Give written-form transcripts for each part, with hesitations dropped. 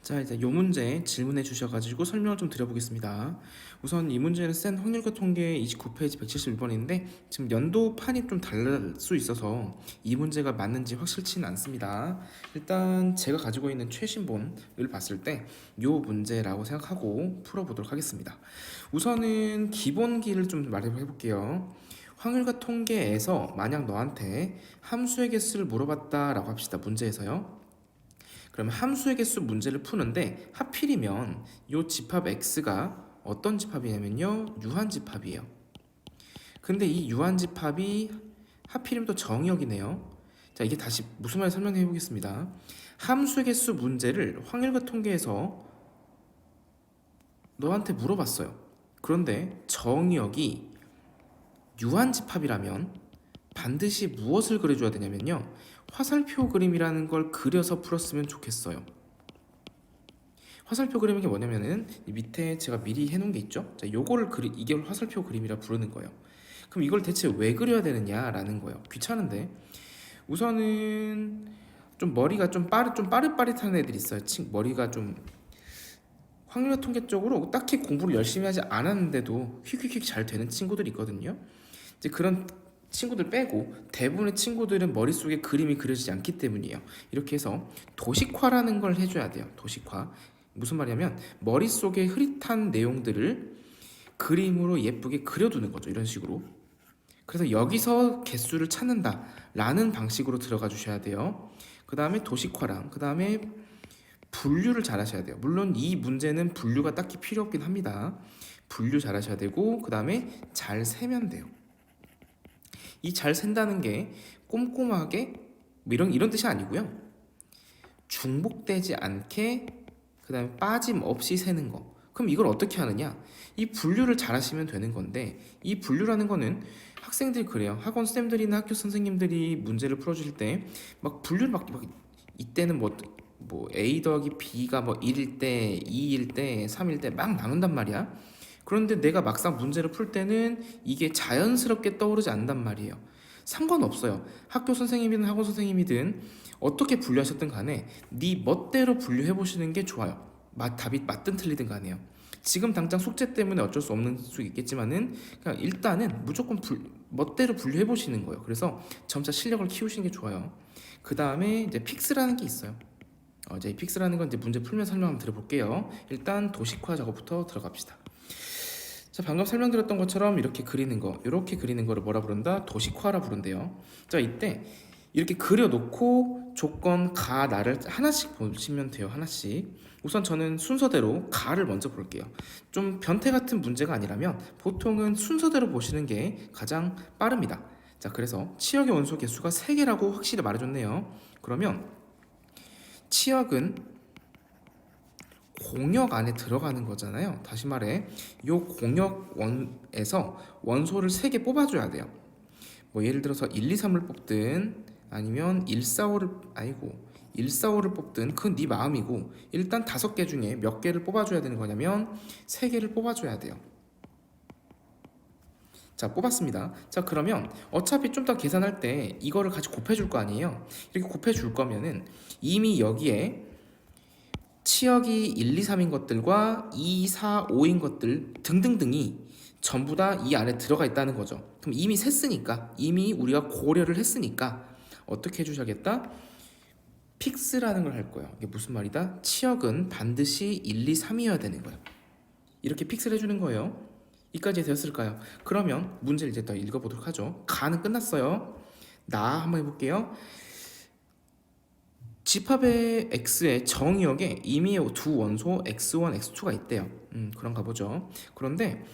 자, 이제 요 문제 질문해 주셔가지고 설명을 좀 드려보겠습니다. 우선 이 문제는 센 확률과 통계 29페이지 171번인데 지금 연도판이 좀 다를 수 있어서 이 문제가 맞는지 확실치는 않습니다. 일단 제가 가지고 있는 최신본을 봤을 때 요 문제라고 생각하고 풀어보도록 하겠습니다. 우선은 기본기를 좀 말해볼게요. 확률과 통계에서 만약 너한테 함수의 개수를 물어봤다라고 합시다. 문제에서요. 그러면 함수의 개수 문제를 푸는데 하필이면 이 집합 x가 어떤 집합이냐면요, 유한집합이에요. 근데 이 유한집합이 하필이면 또 정의역이네요. 자, 이게 다시 무슨 말인지 설명해 보겠습니다. 함수의 개수 문제를 확률과 통계에서 너한테 물어봤어요. 그런데 정의역이 유한집합이라면 반드시 무엇을 그려줘야 되냐면요, 화살표 그림이라는 걸 그려서 풀었으면 좋겠어요. 화살표 그림이 뭐냐면은 이 밑에 제가 미리 해놓은 게 있죠. 자, 요거를 이게 화살표 그림이라 부르는 거예요. 그럼 이걸 대체 왜 그려야 되느냐라는 거예요. 귀찮은데 우선은 좀 머리가 좀 빠릿빠릿한 애들이 있어요. 머리가 좀 확률과 통계 쪽으로 딱히 공부를 열심히 하지 않았는데도 휙휙휙 잘 되는 친구들이 있거든요. 이제 그런 친구들 빼고 대부분의 친구들은 머릿속에 그림이 그려지지 않기 때문이에요. 이렇게 해서 도식화라는 걸 해줘야 돼요. 도식화. 무슨 말이냐면 머릿속에 흐릿한 내용들을 그림으로 예쁘게 그려두는 거죠. 이런 식으로. 그래서 여기서 개수를 찾는다라는 방식으로 들어가 주셔야 돼요. 그 다음에 도식화랑 그 다음에 분류를 잘 하셔야 돼요. 물론 이 문제는 분류가 딱히 필요 없긴 합니다. 분류 잘 하셔야 되고 그 다음에 잘 세면 돼요. 이 잘 센다는 게 꼼꼼하게 뭐 이런 뜻이 아니고요. 중복되지 않게 그 다음에 빠짐없이 세는 거. 그럼 이걸 어떻게 하느냐? 이 분류를 잘 하시면 되는 건데 이 분류라는 거는 학생들이 그래요. 학원 쌤들이나 학교 선생님들이 문제를 풀어주실 때 막 분류를 막 이때는 뭐 A 더하기 B가 뭐 1일 때, 2일 때, 3일 때 막 나눈단 말이야. 그런데 내가 막상 문제를 풀 때는 이게 자연스럽게 떠오르지 않는단 말이에요. 상관없어요. 학교 선생님이든 학원 선생님이든 어떻게 분류하셨든 간에 네 멋대로 분류해 보시는 게 좋아요. 답이 맞든 틀리든 간에요. 지금 당장 숙제 때문에 어쩔 수 없는 수 있겠지만은 그냥 일단은 무조건 멋대로 분류해 보시는 거예요. 그래서 점차 실력을 키우시는 게 좋아요. 그 다음에 이제 픽스라는 게 있어요. 이제 픽스라는 건 이제 문제 풀면 설명 한번 드려볼게요. 일단 도식화 작업부터 들어갑시다. 자, 방금 설명드렸던 것처럼 이렇게 그리는 거를 뭐라 부른다? 도식화라 부른대요. 자, 이때 이렇게 그려놓고 조건 가, 나를 하나씩 보시면 돼요. 하나씩. 우선 저는 순서대로 가를 먼저 볼게요. 좀 변태 같은 문제가 아니라면 보통은 순서대로 보시는 게 가장 빠릅니다. 자, 그래서 치역의 원소 개수가 3개라고 확실히 말해줬네요. 그러면 치역은 공역 안에 들어가는 거잖아요. 다시 말해, 이 공역원에서 원소를 3개 뽑아줘야 돼요. 뭐 예를 들어서 1, 2, 3을 뽑든 아니면 1, 4, 5를 뽑든 그건 네 마음이고 일단 5개 중에 몇 개를 뽑아줘야 되는 거냐면 3개를 뽑아줘야 돼요. 자, 뽑았습니다. 자, 그러면 어차피 좀 더 계산할 때 이거를 같이 곱해줄 거 아니에요. 이렇게 곱해줄 거면은 이미 여기에 치역이 1, 2, 3인 것들과 2, 4, 5인 것들 등등등이 전부 다 이 안에 들어가 있다는 거죠. 그럼 이미 셌으니까, 이미 우리가 고려를 했으니까 어떻게 해주셔야겠다? 픽스라는 걸 할 거예요. 이게 무슨 말이다? 치역은 반드시 1, 2, 3이어야 되는 거예요. 이렇게 픽스를 해주는 거예요. 이까지 되었을까요? 그러면 문제를 이제 더 읽어보도록 하죠. 가는 끝났어요. 나 한번 해볼게요. 집합의 x의 정의역에 이미 두 원소 x1, x2가 있대요. 그런가 보죠. 그런데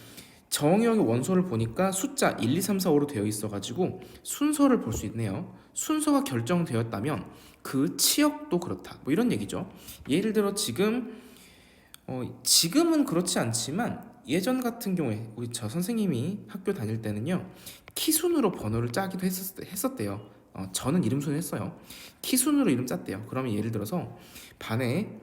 정의역의 원소를 보니까 숫자 1, 2, 3, 4, 5로 되어 있어가지고 순서를 볼 수 있네요. 순서가 결정되었다면 그 치역도 그렇다. 뭐 이런 얘기죠. 예를 들어 지금은 그렇지 않지만 예전 같은 경우에 우리 저 선생님이 학교 다닐 때는요, 키순으로 번호를 짜기도 했었대요. 저는 이름순 했어요. 키순으로 이름 짰대요. 그러면 예를 들어서 반에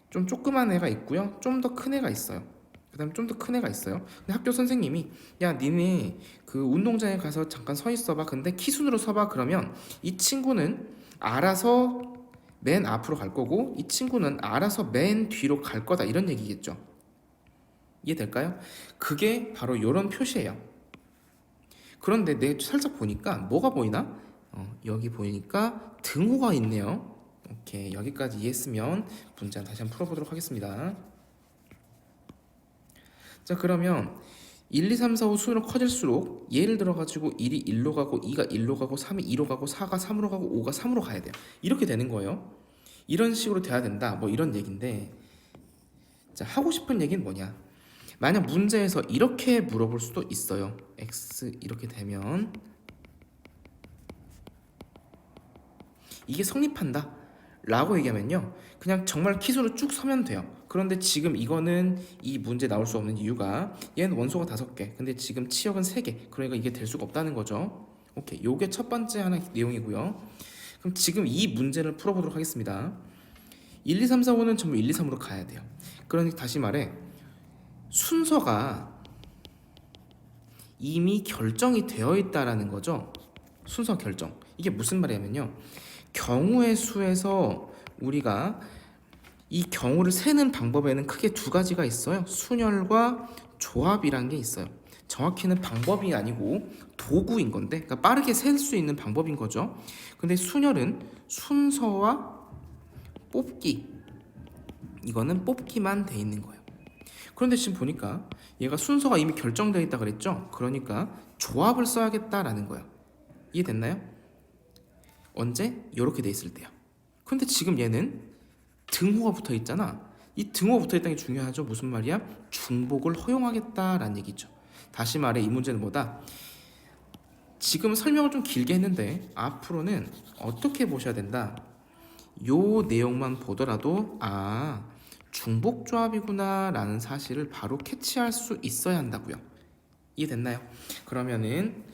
좀 조그만 애가 있고요, 좀 더 큰 애가 있어요. 그 다음에 좀 더 큰 애가 있어요. 근데 학교 선생님이 야, 니네 그 운동장에 가서 잠깐 서 있어봐. 근데 키순으로 서봐. 그러면 이 친구는 알아서 맨 앞으로 갈 거고 이 친구는 알아서 맨 뒤로 갈 거다 이런 얘기겠죠. 이해될까요? 그게 바로 이런 표시예요. 그런데 내 살짝 보니까 뭐가 보이나? 여기 보이니까 등호가 있네요. 오케이, 여기까지 이해했으면 문제 다시 한번 풀어보도록 하겠습니다. 자, 그러면 1, 2, 3, 4, 5 순으로 커질수록 예를 들어가지고 1이 1로 가고 2가 1로 가고 3이 2로 가고 4가 3으로 가고 5가 3으로 가야 돼요. 이렇게 되는 거예요. 이런 식으로 돼야 된다. 뭐 이런 얘기인데, 자, 하고 싶은 얘기는 뭐냐? 만약 문제에서 이렇게 물어볼 수도 있어요. x 이렇게 되면 이게 성립한다 라고 얘기하면요, 그냥 정말 키수로 쭉 서면 돼요. 그런데 지금 이거는 이 문제 나올 수 없는 이유가 얘는 원소가 5개 근데 지금 치역은 3개, 그러니까 이게 될 수가 없다는 거죠. 오케이, 요게 첫 번째 하나 내용이고요. 그럼 지금 이 문제를 풀어보도록 하겠습니다. 1, 2, 3, 4, 5는 전부 1, 2, 3으로 가야 돼요. 그러니까 다시 말해 순서가 이미 결정이 되어 있다라는 거죠. 순서 결정. 이게 무슨 말이냐면요, 경우의 수에서 우리가 이 경우를 세는 방법에는 크게 두 가지가 있어요. 순열과 조합이란 게 있어요. 정확히는 방법이 아니고 도구인 건데, 그러니까 빠르게 셀 수 있는 방법인 거죠. 근데 순열은 순서와 뽑기, 이거는 뽑기만 돼 있는 거예요. 그런데 지금 보니까 얘가 순서가 이미 결정되어 있다 그랬죠. 그러니까 조합을 써야겠다라는 거예요. 이해됐나요? 언제? 이렇게 돼 있을 때요. 근데 지금 얘는 등호가 붙어 있잖아. 이 등호가 붙어 있다는 게 중요하죠. 무슨 말이야? 중복을 허용하겠다라는 얘기죠. 다시 말해 이 문제는 뭐다? 지금 설명을 좀 길게 했는데 앞으로는 어떻게 보셔야 된다? 요 내용만 보더라도 중복조합이구나 라는 사실을 바로 캐치할 수 있어야 한다고요. 이해됐나요? 그러면은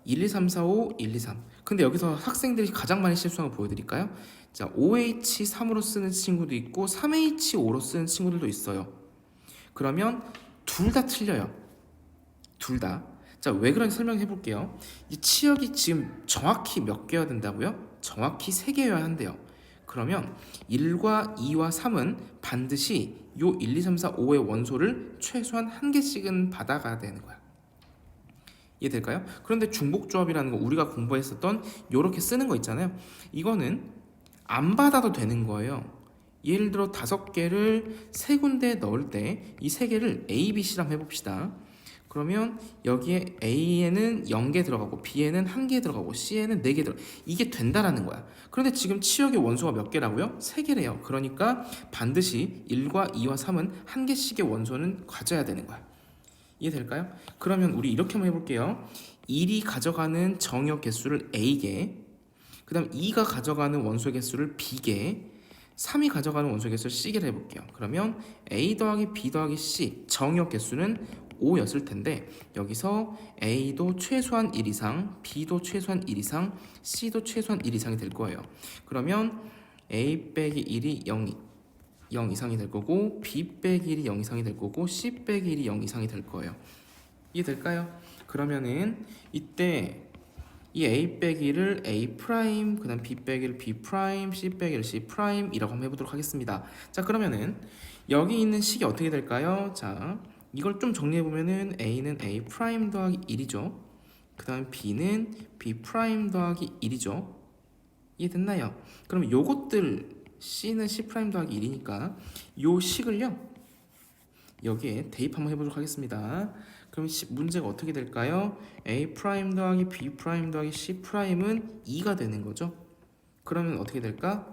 1, 2, 3, 4, 5, 1, 2, 3. 근데 여기서 학생들이 가장 많이 실수하는 거 보여드릴까요? 자, 5H3으로 쓰는 친구도 있고 3H5로 쓰는 친구들도 있어요. 그러면 둘 다 틀려요. 둘 다. 자, 왜 그런지 설명해 볼게요. 이 치역이 지금 정확히 몇 개여야 된다고요? 정확히 3개여야 한대요. 그러면 1과 2와 3은 반드시 요 1, 2, 3, 4, 5의 원소를 최소한 1개씩은 받아가야 되는 거야. 이해될까요? 그런데 중복조합이라는 거 우리가 공부했었던 요렇게 쓰는 거 있잖아요. 이거는 안 받아도 되는 거예요. 예를 들어 5개를 3군데 넣을 때 이 3개를 A, B, C랑 해봅시다. 그러면 여기에 A에는 0개 들어가고 B에는 1개 들어가고 C에는 4개 들어가고 이게 된다라는 거야. 그런데 지금 치역의 원소가 몇 개라고요? 3개래요. 그러니까 반드시 1과 2와 3은 1개씩의 원소는 가져야 되는 거야. 이해될까요? 그러면 우리 이렇게 한번 해볼게요. 1이 가져가는 정역 개수를 A개, 그 다음 2가 가져가는 원소 개수를 B개, 3이 가져가는 원소 개수를 C개를 해볼게요. 그러면 A 더하기 B 더하기 C 정역 개수는 5였을 텐데 여기서 A도 최소한 1 이상, B도 최소한 1 이상, C도 최소한 1 이상이 될 거예요. 그러면 A 빼기 1이 0 이상이 될 거고 B 빼기 1이 0 이상이 될 거고 C 빼기 1이 0 이상이 될 거예요. 이해될까요? 그러면은 이때 이 A 빼기를 A 프라임, 그 다음 B 빼기를 B 프라임, C 빼기를 C 프라임이라고 한번 해보도록 하겠습니다. 자, 그러면은 여기 있는 식이 어떻게 될까요? 자, 이걸 좀 정리해보면은 A는 A 프라임 더하기 1이죠. 그 다음 B는 B 프라임 더하기 1이죠. 이해됐나요? 그럼 요것들 C는 C 프라임 더하기 1이니까 요 식을요 여기에 대입 한번 해보도록 하겠습니다. 그럼 문제가 어떻게 될까요? A 프라임 더하기 B 프라임 더하기 C 프라임은 2가 되는 거죠. 그러면 어떻게 될까?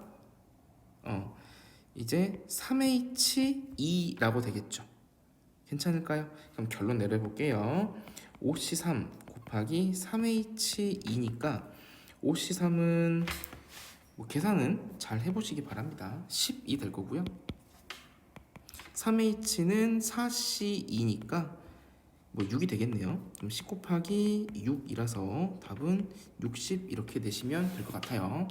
이제 3H2라고 되겠죠. 괜찮을까요? 그럼 결론 내려볼게요. 5C3 곱하기 3H2니까 5C3은 계산은 잘 해보시기 바랍니다. 10이 될 거고요. 3H는 4C2니까 6이 되겠네요. 그럼 10 곱하기 6이라서 답은 60 이렇게 되시면 될 것 같아요.